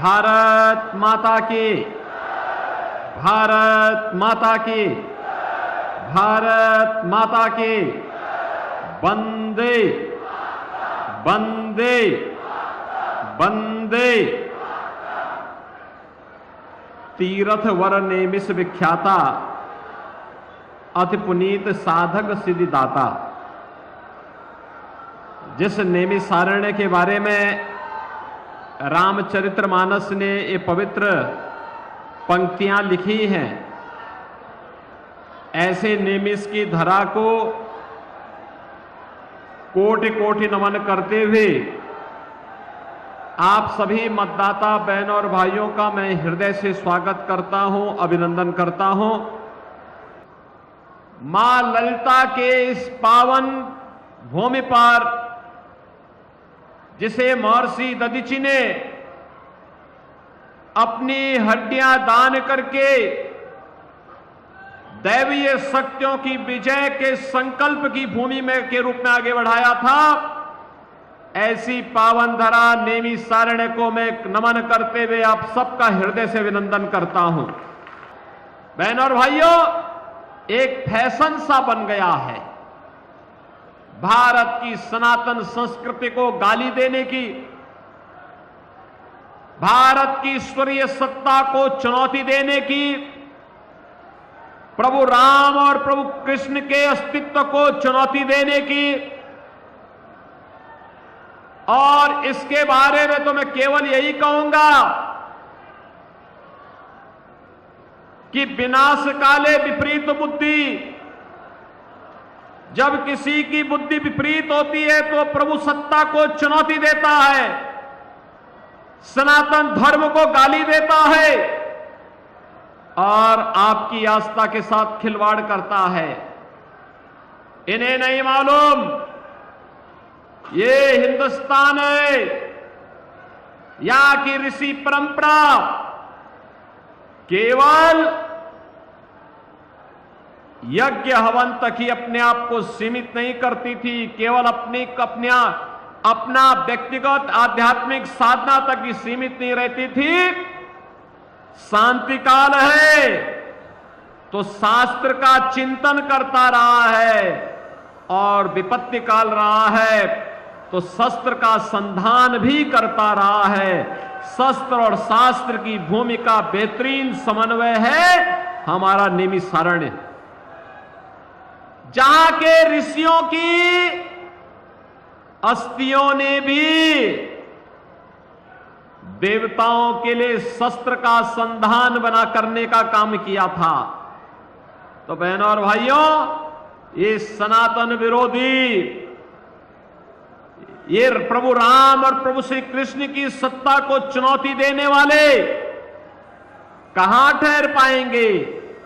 भारत माता की, भारत माता की, भारत माता की। वंदे वंदे वंदे। तीर्थ वर नेमिष विख्याता, अति पुनीत साधक सिद्धिदाता। जिस नैमिषारण्य के बारे में रामचरितमानस ने ये पवित्र पंक्तियां लिखी हैं, ऐसे नैमिष की धरा को कोटि कोटि नमन करते हुए आप सभी मतदाता बहनों और भाइयों का मैं हृदय से स्वागत करता हूं, अभिनंदन करता हूं। मां ललिता के इस पावन भूमि पर, जिसे महर्षि दधीचि ने अपनी हड्डियां दान करके दैवीय शक्तियों की विजय के संकल्प की भूमि में के रूप में आगे बढ़ाया था, ऐसी पावन धरा नैमिषारण्य को मैं नमन करते हुए आप सबका हृदय से अभिनंदन करता हूं। बहनों और भाइयों, एक फैशन सा बन गया है भारत की सनातन संस्कृति को गाली देने की, भारत की ईश्वरीय सत्ता को चुनौती देने की, प्रभु राम और प्रभु कृष्ण के अस्तित्व को चुनौती देने की। और इसके बारे में तो मैं केवल यही कहूंगा कि विनाश काले विपरीत बुद्धि। जब किसी की बुद्धि विपरीत होती है तो प्रभु सत्ता को चुनौती देता है, सनातन धर्म को गाली देता है और आपकी आस्था के साथ खिलवाड़ करता है। इन्हें नहीं मालूम ये हिंदुस्तान है, यहां की ऋषि परंपरा केवल यज्ञ हवन तक ही अपने आप को सीमित नहीं करती थी, केवल अपना व्यक्तिगत आध्यात्मिक साधना तक ही सीमित नहीं रहती थी। शांति काल है तो शास्त्र का चिंतन करता रहा है, और विपत्ति काल रहा है तो शस्त्र का संधान भी करता रहा है। शस्त्र और शास्त्र की भूमिका बेहतरीन समन्वय है हमारा नैमिषारण्य, जहां के ऋषियों की अस्थियों ने भी देवताओं के लिए शस्त्र का संधान बना करने का काम किया था। तो बहनों और भाइयों, ये सनातन विरोधी, ये प्रभु राम और प्रभु श्री कृष्ण की सत्ता को चुनौती देने वाले कहां ठहर पाएंगे।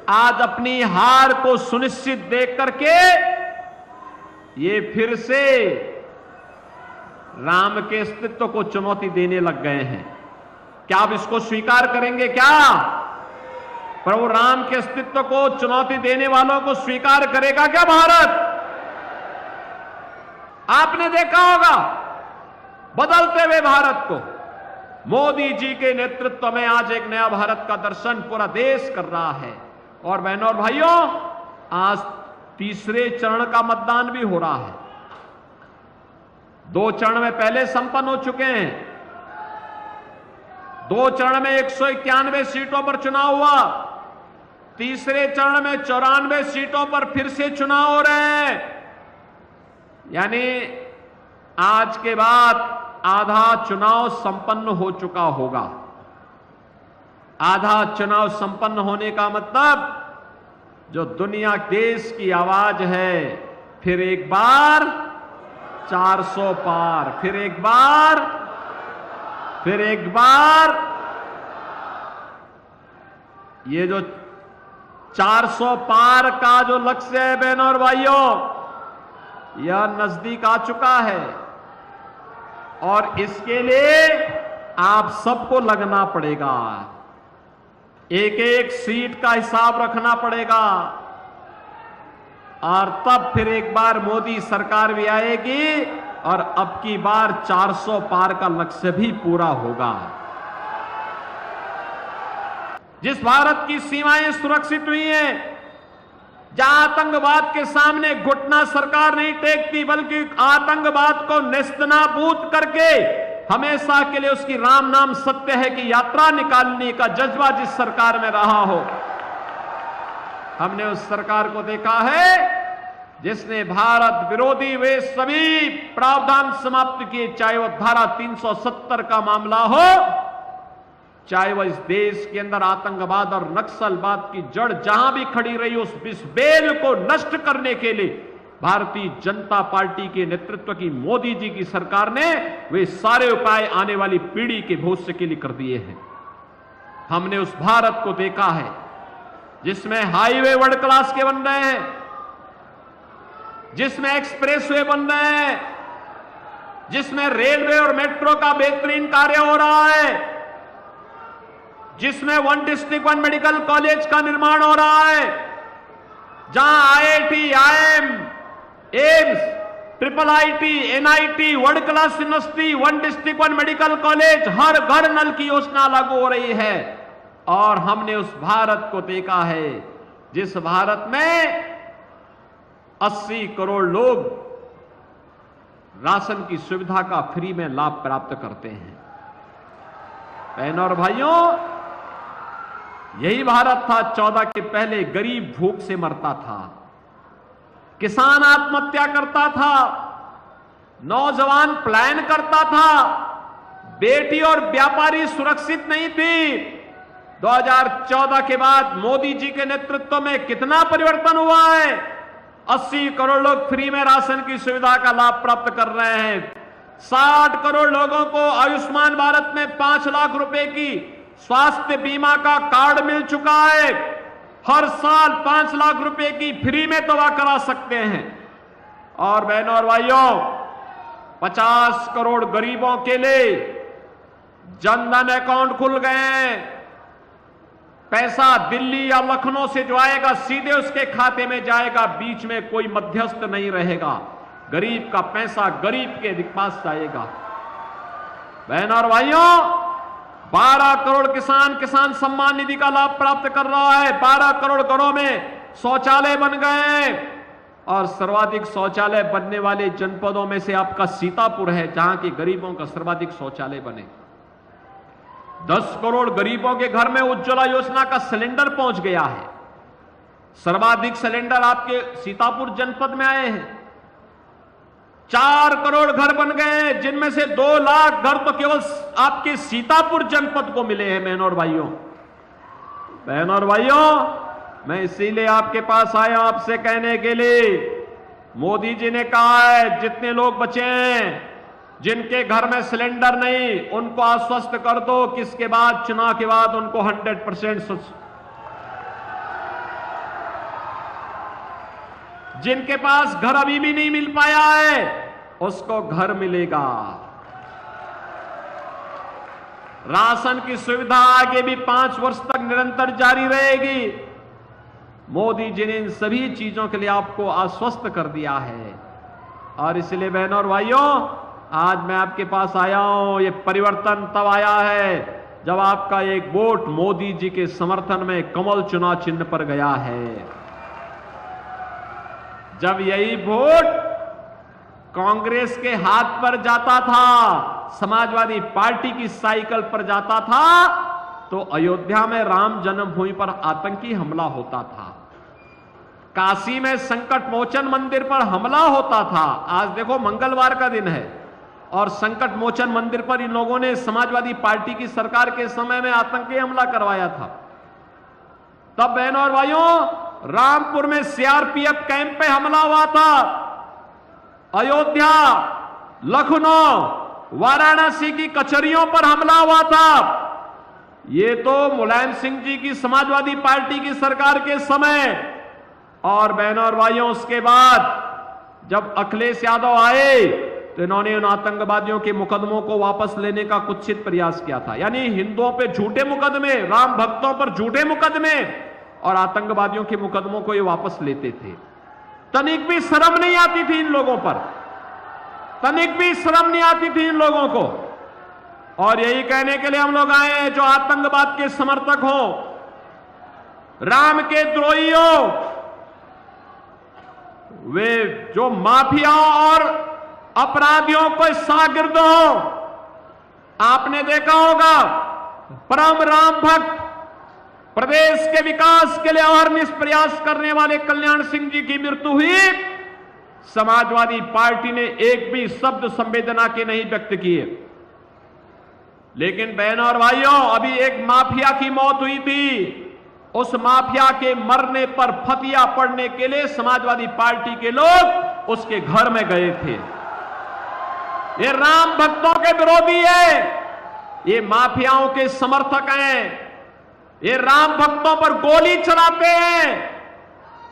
आज अपनी हार को सुनिश्चित देख करके ये फिर से राम के अस्तित्व को चुनौती देने लग गए हैं। क्या आप इसको स्वीकार करेंगे? क्या प्रभु राम के अस्तित्व को चुनौती देने वालों को स्वीकार करेगा क्या भारत? आपने देखा होगा बदलते हुए भारत को, मोदी जी के नेतृत्व में आज एक नया भारत का दर्शन पूरा देश कर रहा है। और बहनों और भाइयों, आज तीसरे चरण का मतदान भी हो रहा है। 2 चरण में पहले संपन्न हो चुके हैं। 2 चरण में 191 सीटों पर चुनाव हुआ, तीसरे चरण में 94 सीटों पर फिर से चुनाव हो रहे हैं। यानी आज के बाद आधा चुनाव संपन्न हो चुका होगा। आधा चुनाव संपन्न होने का मतलब जो दुनिया देश की आवाज है, फिर एक बार 400 पार, फिर एक बार, फिर एक बार। ये जो 400 पार का जो लक्ष्य है बहनों और भाइयों, यह नजदीक आ चुका है और इसके लिए आप सबको लगना पड़ेगा। एक एक सीट का हिसाब रखना पड़ेगा और तब फिर एक बार मोदी सरकार भी आएगी और अब की बार 400 पार का लक्ष्य भी पूरा होगा। जिस भारत की सीमाएं सुरक्षित हुई हैं, जहां आतंकवाद के सामने घुटना सरकार नहीं टेकती, बल्कि आतंकवाद को नेस्तनाबूद करके हमेशा के लिए उसकी राम नाम सत्य है कि यात्रा निकालने का जज्बा जिस सरकार में रहा हो, हमने उस सरकार को देखा है जिसने भारत विरोधी वे सभी प्रावधान समाप्त किए, चाहे वह धारा 370 का मामला हो, चाहे वह इस देश के अंदर आतंकवाद और नक्सलवाद की जड़ जहां भी खड़ी रही, उस बेल को नष्ट करने के लिए भारतीय जनता पार्टी के नेतृत्व की मोदी जी की सरकार ने वे सारे उपाय आने वाली पीढ़ी के भविष्य के लिए कर दिए हैं। हमने उस भारत को देखा है जिसमें हाईवे वर्ल्ड क्लास के बन रहे हैं, जिसमें एक्सप्रेसवे बन रहे हैं, जिसमें रेलवे और मेट्रो का बेहतरीन कार्य हो रहा है, जिसमें one district one medical college का निर्माण हो रहा है, जहां IIT, IIM, AIIMS, triple IT, NIT, world class university, one district one medical college, हर घर नल की योजना लागू हो रही है। और हमने उस भारत को देखा है जिस भारत में 80 करोड़ लोग राशन की सुविधा का फ्री में लाभ प्राप्त करते हैं। बहनों और भाइयों, यही भारत था 14 के पहले गरीब भूख से मरता था, किसान आत्महत्या करता था, नौजवान पलायन करता था, बेटी और व्यापारी सुरक्षित नहीं थी। 2014 के बाद मोदी जी के नेतृत्व में कितना परिवर्तन हुआ है। 80 करोड़ लोग फ्री में राशन की सुविधा का लाभ प्राप्त कर रहे हैं। 60 करोड़ लोगों को आयुष्मान भारत में 5 लाख रुपए की स्वास्थ्य बीमा का कार्ड मिल चुका है। हर साल 5 लाख रुपए की फ्री में दवा करा सकते हैं। और बहनों और भाइयों, 50 करोड़ गरीबों के लिए जनधन अकाउंट खुल गए हैं। पैसा दिल्ली या लखनऊ से जो आएगा सीधे उसके खाते में जाएगा, बीच में कोई मध्यस्थ नहीं रहेगा। गरीब का पैसा गरीब के पास जाएगा। बहनों और भाइयों, 12 करोड़ किसान सम्मान निधि का लाभ प्राप्त कर रहा है। 12 करोड़ घरों में शौचालय बन गए हैं। और सर्वाधिक शौचालय बनने वाले जनपदों में से आपका सीतापुर है, जहां के गरीबों का सर्वाधिक शौचालय बने। 10 करोड़ गरीबों के घर में उज्ज्वला योजना का सिलेंडर पहुंच गया है। सर्वाधिक सिलेंडर आपके सीतापुर जनपद में आए हैं। 4 करोड़ घर बन गए हैं, जिनमें से 2 लाख घर तो केवल आपके सीतापुर जनपद को मिले हैं। बहनों और भाइयों, मैं इसीलिए आपके पास आया हूं आपसे कहने के लिए, मोदी जी ने कहा है जितने लोग बचे हैं जिनके घर में सिलेंडर नहीं, उनको आश्वस्त कर दो कि इसके बाद चुनाव के बाद उनको 100% जिनके पास घर अभी भी नहीं मिल पाया है उसको घर मिलेगा। राशन की सुविधा आगे भी 5 वर्ष तक निरंतर जारी रहेगी। मोदी जी ने इन सभी चीजों के लिए आपको आश्वस्त कर दिया है। और इसलिए बहनों और भाइयों, आज मैं आपके पास आया हूं। ये परिवर्तन तब आया है जब आपका एक वोट मोदी जी के समर्थन में कमल चुनाव चिन्ह पर गया है। जब यही वोट कांग्रेस के हाथ पर जाता था, समाजवादी पार्टी की साइकिल पर जाता था, तो अयोध्या में राम जन्मभूमि पर आतंकी हमला होता था, काशी में संकट मोचन मंदिर पर हमला होता था। आज देखो मंगलवार का दिन है और संकट मोचन मंदिर पर इन लोगों ने समाजवादी पार्टी की सरकार के समय में आतंकी हमला करवाया था। तब बहनों और भाइयों, रामपुर में सीआरपीएफ कैंप पे हमला हुआ था। अयोध्या, लखनऊ, वाराणसी की कचहरियों पर हमला हुआ था। ये तो मुलायम सिंह जी की समाजवादी पार्टी की सरकार के समय। और बहनों और भाइयों, उसके बाद जब अखिलेश यादव आए तो इन्होंने उन आतंकवादियों के मुकदमों को वापस लेने का कुत्सित प्रयास किया था। यानी हिंदुओं पे झूठे मुकदमे, राम भक्तों पर झूठे मुकदमे और आतंकवादियों के मुकदमों को ये वापस लेते थे। तनिक भी शर्म नहीं आती थी इन लोगों पर, तनिक भी शर्म नहीं आती थी इन लोगों को। और यही कहने के लिए हम लोग आए हैं, जो आतंकवाद के समर्थक हों, राम के द्रोहियों, वे जो माफियाओं और अपराधियों को शागिर्द हो। आपने देखा होगा परम राम भक्त, प्रदेश के विकास के लिए अहर्निश प्रयास करने वाले कल्याण सिंह जी की मृत्यु हुई। समाजवादी पार्टी ने एक भी शब्द संवेदना के नहीं व्यक्त किए। लेकिन बहनों और भाइयों, अभी एक माफिया की मौत हुई थी। उस माफिया के मरने पर फतिया पड़ने के लिए समाजवादी पार्टी के लोग उसके घर में गए थे। ये राम भक्तों के विरोधी है, ये माफियाओं के समर्थक हैं, ये राम भक्तों पर गोली चलाते हैं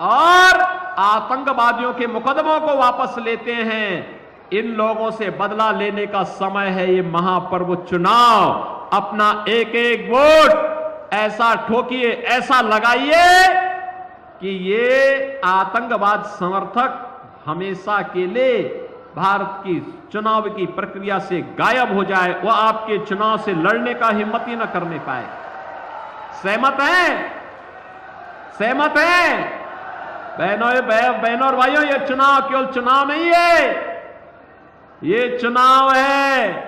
और आतंकवादियों के मुकदमों को वापस लेते हैं। इन लोगों से बदला लेने का समय है। ये महापर्व चुनाव, अपना एक एक वोट ऐसा ठोकिए, ऐसा लगाइए कि ये आतंकवाद समर्थक हमेशा के लिए भारत की चुनाव की प्रक्रिया से गायब हो जाए, वह आपके चुनाव से लड़ने का हिम्मत ही न करने पाए। सहमत हैं? सहमत हैं? बहनों और भाइयों, ये चुनाव केवल चुनाव नहीं है, ये चुनाव है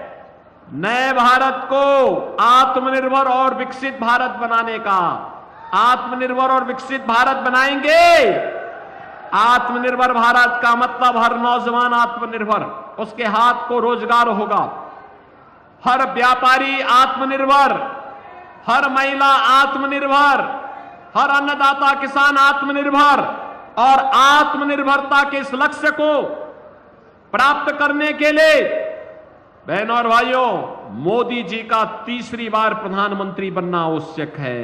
नए भारत को आत्मनिर्भर और विकसित भारत बनाने का। आत्मनिर्भर और विकसित भारत बनाएंगे। आत्मनिर्भर भारत का मतलब हर नौजवान आत्मनिर्भर, उसके हाथ को रोजगार होगा। हर व्यापारी आत्मनिर्भर, हर महिला आत्मनिर्भर, हर अन्नदाता किसान आत्मनिर्भर। और आत्मनिर्भरता के इस लक्ष्य को प्राप्त करने के लिए बहनों और भाइयों, मोदी जी का तीसरी बार प्रधानमंत्री बनना आवश्यक है।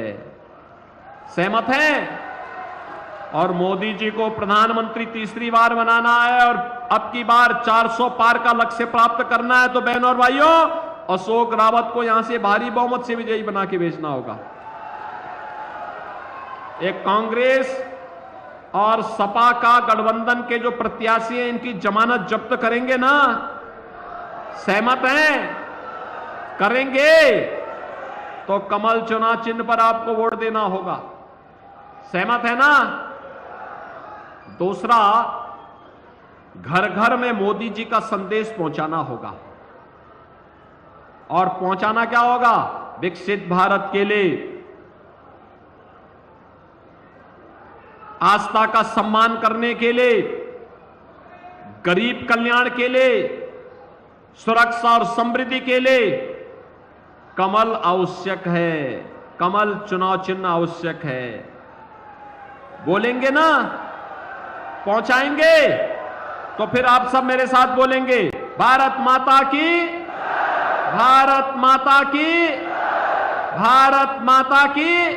सहमत हैं? और मोदी जी को प्रधानमंत्री तीसरी बार बनाना है और अब की बार 400 पार का लक्ष्य प्राप्त करना है, तो बहनों और भाइयों, अशोक रावत को यहां से भारी बहुमत से विजयी बना के भेजना होगा। एक कांग्रेस और सपा का गठबंधन के जो प्रत्याशी हैं, इनकी जमानत जब्त करेंगे ना? सहमत हैं? करेंगे तो कमल चुनाव चिन्ह पर आपको वोट देना होगा। सहमत है ना? दूसरा, घर घर में मोदी जी का संदेश पहुंचाना होगा। और पहुंचाना क्या होगा? विकसित भारत के लिए, आस्था का सम्मान करने के लिए, गरीब कल्याण के लिए, सुरक्षा और समृद्धि के लिए कमल आवश्यक है। कमल चुनाव चिन्ह आवश्यक है। बोलेंगे ना? पहुंचाएंगे? तो फिर आप सब मेरे साथ बोलेंगे, भारत माता की, भारत माता की, भारत माता की।